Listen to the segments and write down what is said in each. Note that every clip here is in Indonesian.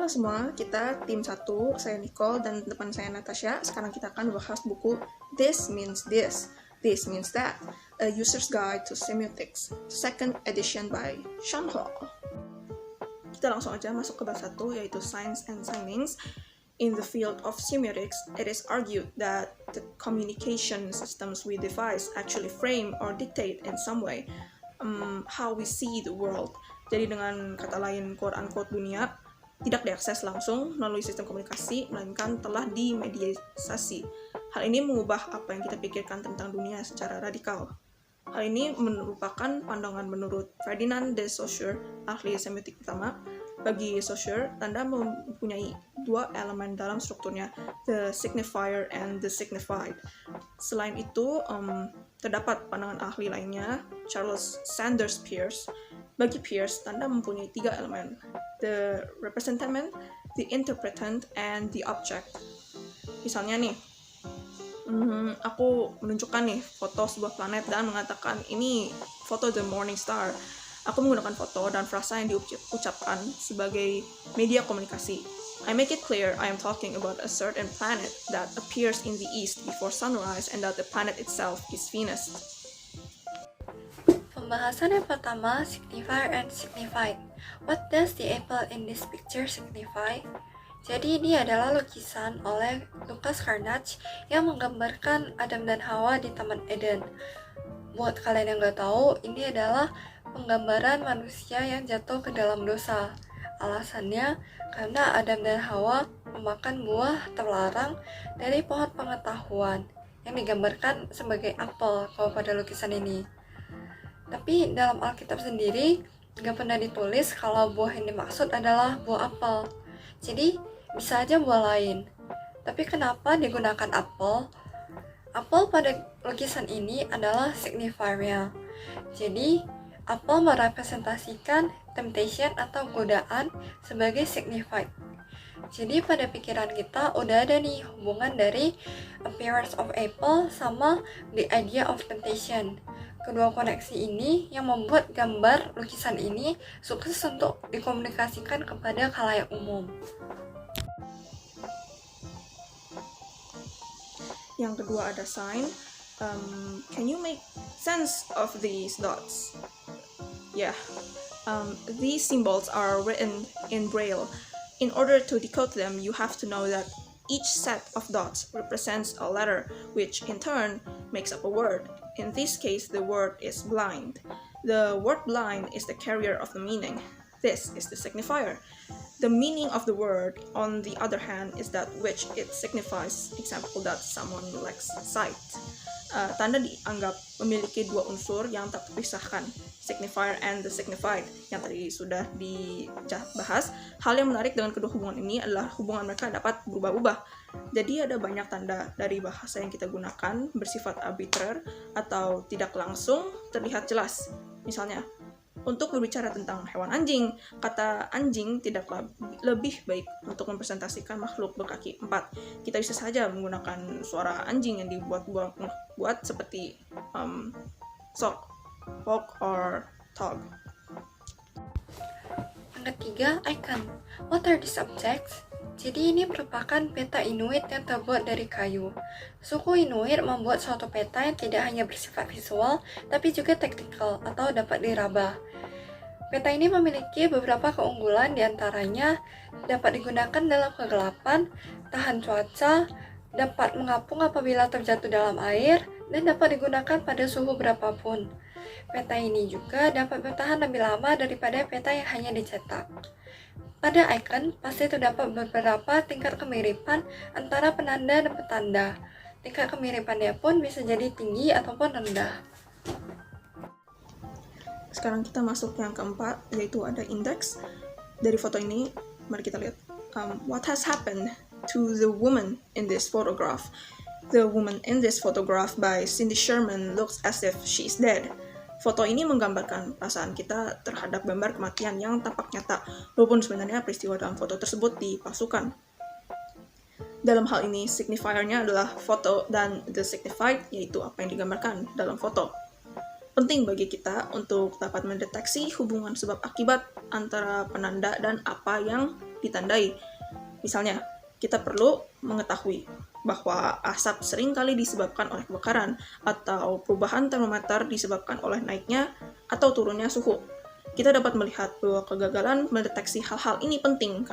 Halo semua, kita tim 1, saya Nicole dan teman saya Natasha. Sekarang kita akan bahas buku This Means This, This Means That, A User's Guide to Semiotics, second edition by Sean Hall. Kita langsung aja masuk ke bab 1, yaitu Signs and Signings. In the field of semiotics, it is argued that the communication systems we devise actually frame or dictate in some way how we see the world. Jadi dengan kata lain, quote-unquote dunia tidak diakses langsung melalui sistem komunikasi, melainkan telah dimediasi. Hal ini mengubah apa yang kita pikirkan tentang dunia secara radikal. Hal ini merupakan pandangan menurut Ferdinand de Saussure, ahli semiotik pertama. Bagi Saussure, tanda mempunyai dua elemen dalam strukturnya, the signifier and the signified. Selain itu, terdapat pandangan ahli lainnya, Charles Sanders Peirce. Bagi Peirce, tanda mempunyai tiga elemen, the representation, the interpretant, and the object. Misalnya nih, aku menunjukkan nih foto sebuah planet dan mengatakan ini foto the morning star. Aku menggunakan foto dan frasa yang diucapkan sebagai media komunikasi. I make it clear I am talking about a certain planet that appears in the east before sunrise and that the planet itself is Venus. Pembahasan yang pertama, signifier and signified. What does the apple in this picture signify? Jadi ini adalah lukisan oleh Lucas Carnage yang menggambarkan Adam dan Hawa di Taman Eden. Buat kalian yang nggak tahu, ini adalah penggambaran manusia yang jatuh ke dalam dosa. Alasannya karena Adam dan Hawa memakan buah terlarang dari pohon pengetahuan yang digambarkan sebagai apel kalau pada lukisan ini. Tapi dalam Alkitab sendiri nggak pernah ditulis kalau buah yang dimaksud adalah buah apel. Jadi bisa aja buah lain. Tapi kenapa digunakan apel? Apel pada lukisan ini adalah signifiernya. Jadi apel merepresentasikan temptation atau godaan sebagai signified. Jadi pada pikiran kita udah ada nih hubungan dari appearance of apple sama the idea of temptation. Kedua koneksi ini yang membuat gambar lukisan ini sukses untuk dikomunikasikan kepada khalayak umum. Yang kedua ada sign. Can you make sense of these dots? Yeah. These symbols are written in Braille. In order to decode them, you have to know that each set of dots represents a letter, which in turn makes up a word. In this case, the word is blind. The word blind is the carrier of the meaning. This is the signifier. The meaning of the word, on the other hand, is that which it signifies. Example, that someone lacks sight. Tanda dianggap memiliki dua unsur yang tak terpisahkan, signifier and the signified, yang tadi sudah dibahas. Hal yang menarik dengan kedua hubungan ini adalah hubungan mereka dapat berubah-ubah. Jadi ada banyak tanda dari bahasa yang kita gunakan bersifat arbitrer atau tidak langsung terlihat jelas. Misalnya, untuk berbicara tentang hewan anjing, kata anjing tidaklah lebih baik untuk mempresentasikan makhluk berkaki 4. Kita bisa saja menggunakan suara anjing yang dibuat seperti sock, walk, or tog. Yang ketiga, icon. What are these objects? Jadi ini merupakan peta Inuit yang terbuat dari kayu. Suku Inuit membuat suatu peta yang tidak hanya bersifat visual, tapi juga teknikal atau dapat diraba. Peta ini memiliki beberapa keunggulan, diantaranya dapat digunakan dalam kegelapan, tahan cuaca, dapat mengapung apabila terjatuh dalam air, dan dapat digunakan pada suhu berapapun. Peta ini juga dapat bertahan lebih lama daripada peta yang hanya dicetak. Pada icon, pasti terdapat beberapa tingkat kemiripan antara penanda dan petanda. Tingkat kemiripannya pun bisa jadi tinggi ataupun rendah. Sekarang kita masuk yang keempat, yaitu ada index. Dari foto ini, mari kita lihat. What has happened to the woman in this photograph? The woman in this photograph by Cindy Sherman looks as if she is dead. Foto ini menggambarkan perasaan kita terhadap gambar kematian yang tampak nyata, walaupun sebenarnya peristiwa dalam foto tersebut dipalsukan. Dalam hal ini, signifiernya adalah foto dan the signified, yaitu apa yang digambarkan dalam foto. Penting bagi kita untuk dapat mendeteksi hubungan sebab akibat antara penanda dan apa yang ditandai. Misalnya, kita perlu mengetahui bahwa asap seringkali disebabkan oleh kebakaran atau perubahan termometer disebabkan oleh naiknya atau turunnya suhu. Kita dapat melihat bahwa kegagalan mendeteksi hal-hal ini penting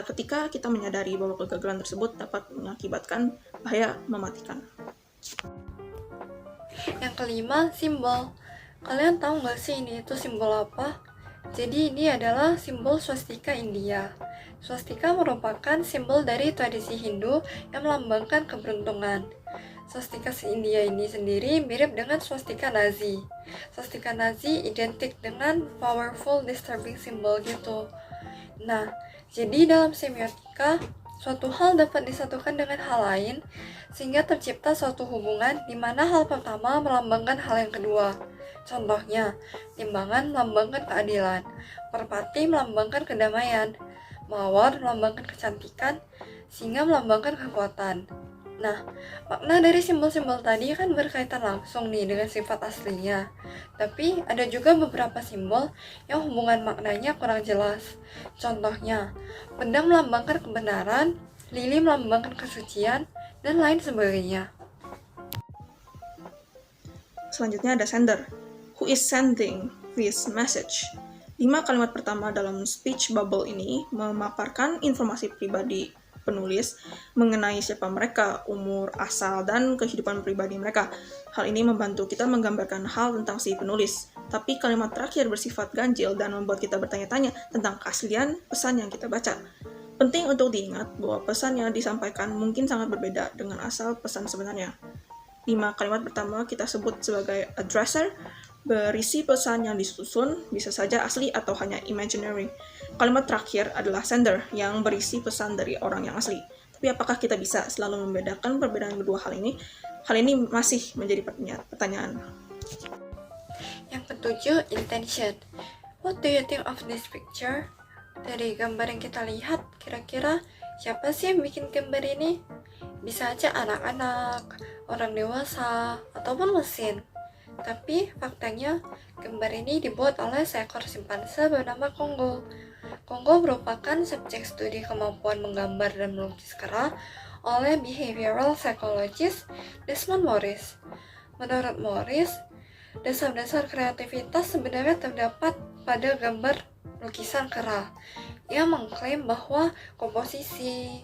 ketika kita menyadari bahwa kegagalan tersebut dapat mengakibatkan bahaya mematikan. Yang kelima, simbol. Kalian tahu nggak sih ini itu simbol apa? Jadi ini adalah simbol swastika India. Swastika merupakan simbol dari tradisi Hindu yang melambangkan keberuntungan. Swastika India ini sendiri mirip dengan swastika Nazi. Swastika Nazi identik dengan powerful disturbing symbol gitu. Nah, jadi dalam semiotika, suatu hal dapat disatukan dengan hal lain, sehingga tercipta suatu hubungan di mana hal pertama melambangkan hal yang kedua. Contohnya, timbangan melambangkan keadilan, merpati melambangkan kedamaian, mawar melambangkan kecantikan, singa melambangkan kekuatan. Nah, makna dari simbol-simbol tadi kan berkaitan langsung nih dengan sifat aslinya. Tapi ada juga beberapa simbol yang hubungan maknanya kurang jelas. Contohnya, pedang melambangkan kebenaran, lili melambangkan kesucian, dan lain sebagainya. Selanjutnya ada sender. Who is sending this message? 5 kalimat pertama dalam speech bubble ini memaparkan informasi pribadi penulis mengenai siapa mereka, umur, asal, dan kehidupan pribadi mereka. Hal ini membantu kita menggambarkan hal tentang si penulis. Tapi kalimat terakhir bersifat ganjil dan membuat kita bertanya-tanya tentang keaslian pesan yang kita baca. Penting untuk diingat bahwa pesan yang disampaikan mungkin sangat berbeda dengan asal pesan sebenarnya. 5 kalimat pertama kita sebut sebagai addresser, berisi pesan yang disusun, bisa saja asli atau hanya imaginary. Kalimat terakhir adalah sender, yang berisi pesan dari orang yang asli. Tapi apakah kita bisa selalu membedakan perbedaan kedua hal ini? Hal ini masih menjadi pertanyaan. Yang ketujuh, intention. What do you think of this picture? Dari gambar yang kita lihat, kira-kira siapa sih yang bikin gambar ini? Bisa aja anak-anak, orang dewasa, ataupun mesin. Tapi faktanya, gambar ini dibuat oleh seekor simpanse bernama Kongo. Kongo merupakan subjek studi kemampuan menggambar dan melukis kera oleh behavioral psychologist Desmond Morris. Menurut Morris, dasar-dasar kreativitas sebenarnya terdapat pada gambar lukisan kera. Ia mengklaim bahwa komposisi,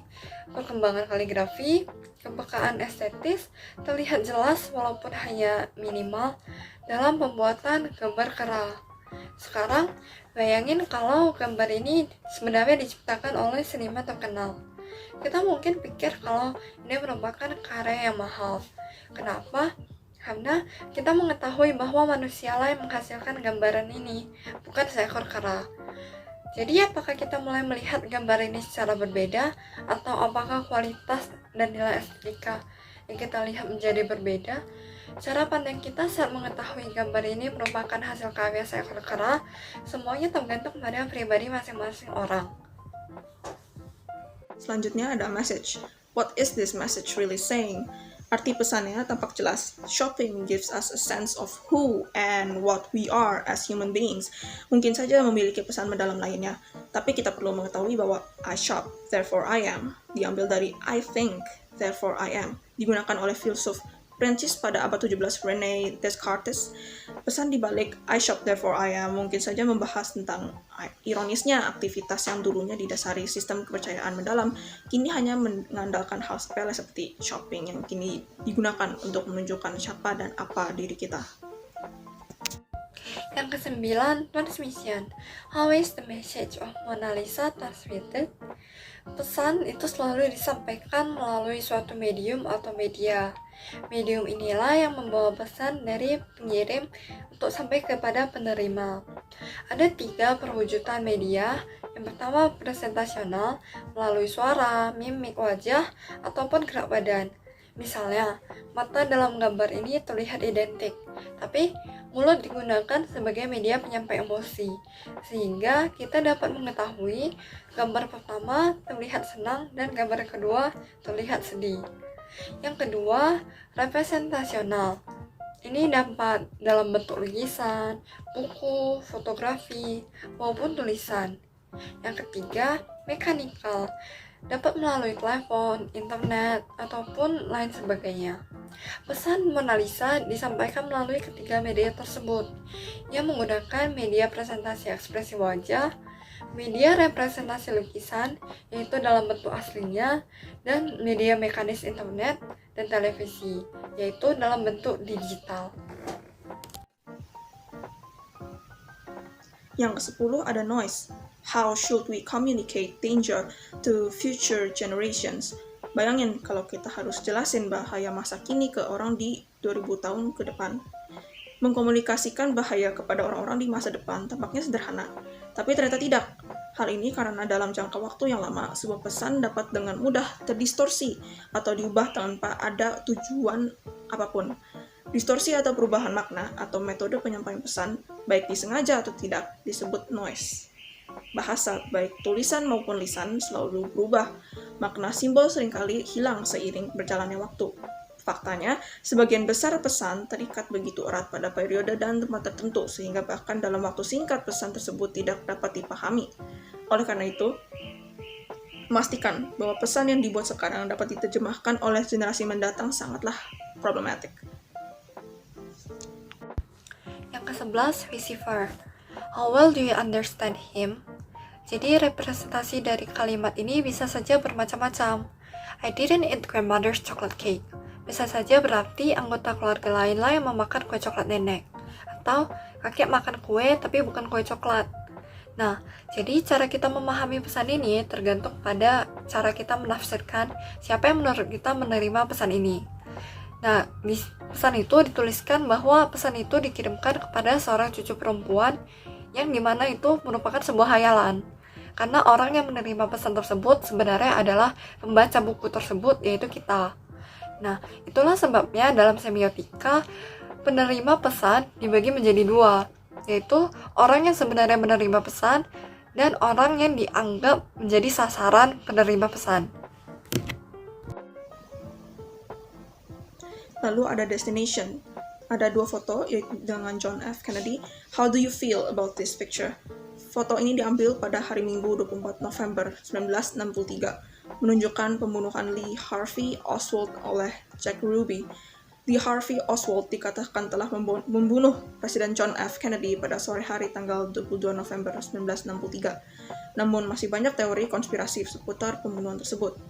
perkembangan kaligrafi, kepekaan estetis terlihat jelas walaupun hanya minimal dalam pembuatan gambar kera. Sekarang, bayangin kalau gambar ini sebenarnya diciptakan oleh seniman terkenal. Kita mungkin pikir kalau ini merupakan karya yang mahal. Kenapa? Karena kita mengetahui bahwa manusialah yang menghasilkan gambaran ini, bukan seekor kera. Jadi apakah kita mulai melihat gambar ini secara berbeda, atau apakah kualitas dan nilai estetika yang kita lihat menjadi berbeda? Cara pandang kita saat mengetahui gambar ini merupakan hasil karya seekor kera, semuanya tergantung pada pribadi masing-masing orang. Selanjutnya ada message. What is this message really saying? Arti pesannya tampak jelas. Shopping gives us a sense of who and what we are as human beings. Mungkin saja memiliki pesan mendalam lainnya, tapi kita perlu mengetahui bahwa I shop, therefore I am, diambil dari I think, therefore I am, digunakan oleh filsuf Prancis pada abad 17 René Descartes. Pesan di balik I shop therefore I am mungkin saja membahas tentang ironisnya aktivitas yang dulunya didasari sistem kepercayaan mendalam kini hanya mengandalkan hal sepele seperti shopping yang kini digunakan untuk menunjukkan siapa dan apa diri kita. Yang kesembilan, transmission. How is the message of Mona Lisa transmitted? Pesan itu selalu disampaikan melalui suatu medium atau media. Medium inilah yang membawa pesan dari pengirim untuk sampai kepada penerima. Ada 3 perwujudan media. Yang pertama presentasional, melalui suara, mimik wajah, ataupun gerak badan. Misalnya, mata dalam gambar ini terlihat identik, tapi mulut digunakan sebagai media penyampai emosi, sehingga kita dapat mengetahui gambar pertama terlihat senang dan gambar kedua terlihat sedih. Yang kedua, representasional. Ini dapat dalam bentuk lukisan, buku, fotografi, maupun tulisan. Yang ketiga, mechanical, dapat melalui telepon, internet, ataupun lain sebagainya. Pesan Mona Lisa disampaikan melalui ketiga media tersebut, yang menggunakan media presentasi ekspresi wajah, media representasi lukisan, yaitu dalam bentuk aslinya, dan media mekanis internet dan televisi, yaitu dalam bentuk digital. Yang ke-10 ada noise. How should we communicate danger to future generations? Bayangin kalau kita harus jelasin bahaya masa kini ke orang di 2000 tahun ke depan. Mengkomunikasikan bahaya kepada orang-orang di masa depan tampaknya sederhana, tapi ternyata tidak. Hal ini karena dalam jangka waktu yang lama, sebuah pesan dapat dengan mudah terdistorsi atau diubah tanpa ada tujuan apapun. Distorsi atau perubahan makna atau metode penyampaian pesan, baik disengaja atau tidak, disebut noise. Bahasa, baik tulisan maupun lisan, selalu berubah. Makna simbol seringkali hilang seiring berjalannya waktu. Faktanya, sebagian besar pesan terikat begitu erat pada periode dan tempat tertentu, sehingga bahkan dalam waktu singkat pesan tersebut tidak dapat dipahami. Oleh karena itu, memastikan bahwa pesan yang dibuat sekarang dapat diterjemahkan oleh generasi mendatang sangatlah problematik. Yang ke-11, receiver. How well do you understand him? Jadi representasi dari kalimat ini bisa saja bermacam-macam. I didn't eat grandmother's chocolate cake. Bisa saja berarti anggota keluarga lainlah yang memakan kue coklat nenek. Atau kakek makan kue tapi bukan kue coklat. Nah, jadi cara kita memahami pesan ini tergantung pada cara kita menafsirkan siapa yang menurut kita menerima pesan ini. Nah, di pesan itu dituliskan bahwa pesan itu dikirimkan kepada seorang cucu perempuan yang dimana itu merupakan sebuah hayalan. Karena orang yang menerima pesan tersebut sebenarnya adalah pembaca buku tersebut, yaitu kita. Nah, itulah sebabnya dalam semiotika, penerima pesan dibagi menjadi dua, yaitu orang yang sebenarnya menerima pesan dan orang yang dianggap menjadi sasaran penerima pesan. Lalu ada destination. Ada dua foto, yaitu dengan John F. Kennedy. How do you feel about this picture? Foto ini diambil pada hari Minggu 24 November 1963, menunjukkan pembunuhan Lee Harvey Oswald oleh Jack Ruby. Lee Harvey Oswald dikatakan telah membunuh Presiden John F. Kennedy pada sore hari tanggal 22 November 1963. Namun masih banyak teori konspirasi seputar pembunuhan tersebut.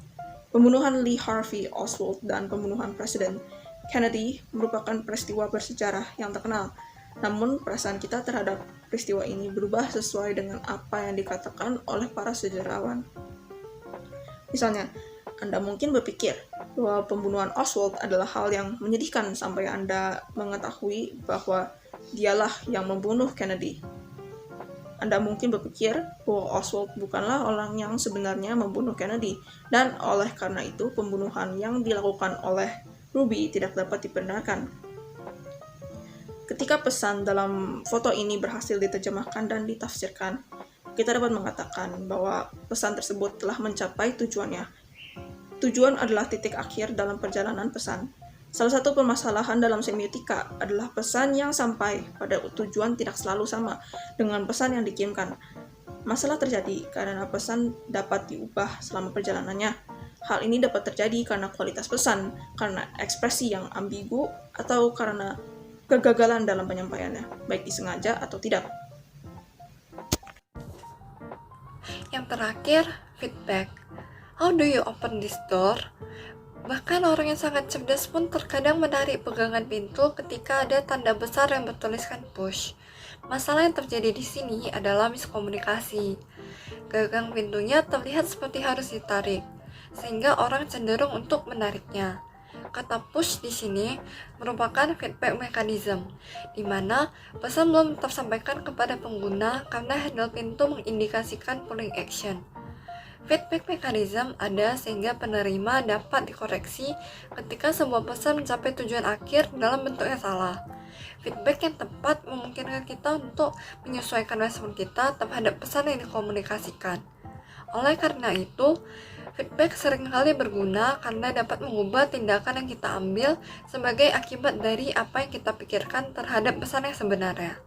Pembunuhan Lee Harvey Oswald dan pembunuhan Presiden Kennedy merupakan peristiwa bersejarah yang terkenal. Namun, perasaan kita terhadap peristiwa ini berubah sesuai dengan apa yang dikatakan oleh para sejarawan. Misalnya, Anda mungkin berpikir bahwa pembunuhan Oswald adalah hal yang menyedihkan sampai Anda mengetahui bahwa dialah yang membunuh Kennedy. Anda mungkin berpikir bahwa Oswald bukanlah orang yang sebenarnya membunuh Kennedy, dan oleh karena itu pembunuhan yang dilakukan oleh Ruby tidak dapat dibenarkan. Ketika pesan dalam foto ini berhasil diterjemahkan dan ditafsirkan, kita dapat mengatakan bahwa pesan tersebut telah mencapai tujuannya. Tujuan adalah titik akhir dalam perjalanan pesan. Salah satu permasalahan dalam semiotika adalah pesan yang sampai pada tujuan tidak selalu sama dengan pesan yang dikirimkan. Masalah terjadi karena pesan dapat diubah selama perjalanannya. Hal ini dapat terjadi karena kualitas pesan, karena ekspresi yang ambigu, atau karena kegagalan dalam penyampaiannya, baik disengaja atau tidak. Yang terakhir, feedback. How do you open this door? Bahkan orang yang sangat cerdas pun terkadang menarik pegangan pintu ketika ada tanda besar yang bertuliskan push. Masalah yang terjadi di sini adalah miskomunikasi. Gagang pintunya terlihat seperti harus ditarik, sehingga orang cenderung untuk menariknya. Kata push di sini merupakan feedback mechanism, di mana pesan belum tersampaikan kepada pengguna karena handle pintu mengindikasikan pulling action. Feedback mechanism ada sehingga penerima dapat dikoreksi ketika sebuah pesan mencapai tujuan akhir dalam bentuk yang salah. Feedback yang tepat memungkinkan kita untuk menyesuaikan respon kita terhadap pesan yang dikomunikasikan. Oleh karena itu, feedback seringkali berguna karena dapat mengubah tindakan yang kita ambil sebagai akibat dari apa yang kita pikirkan terhadap pesan yang sebenarnya.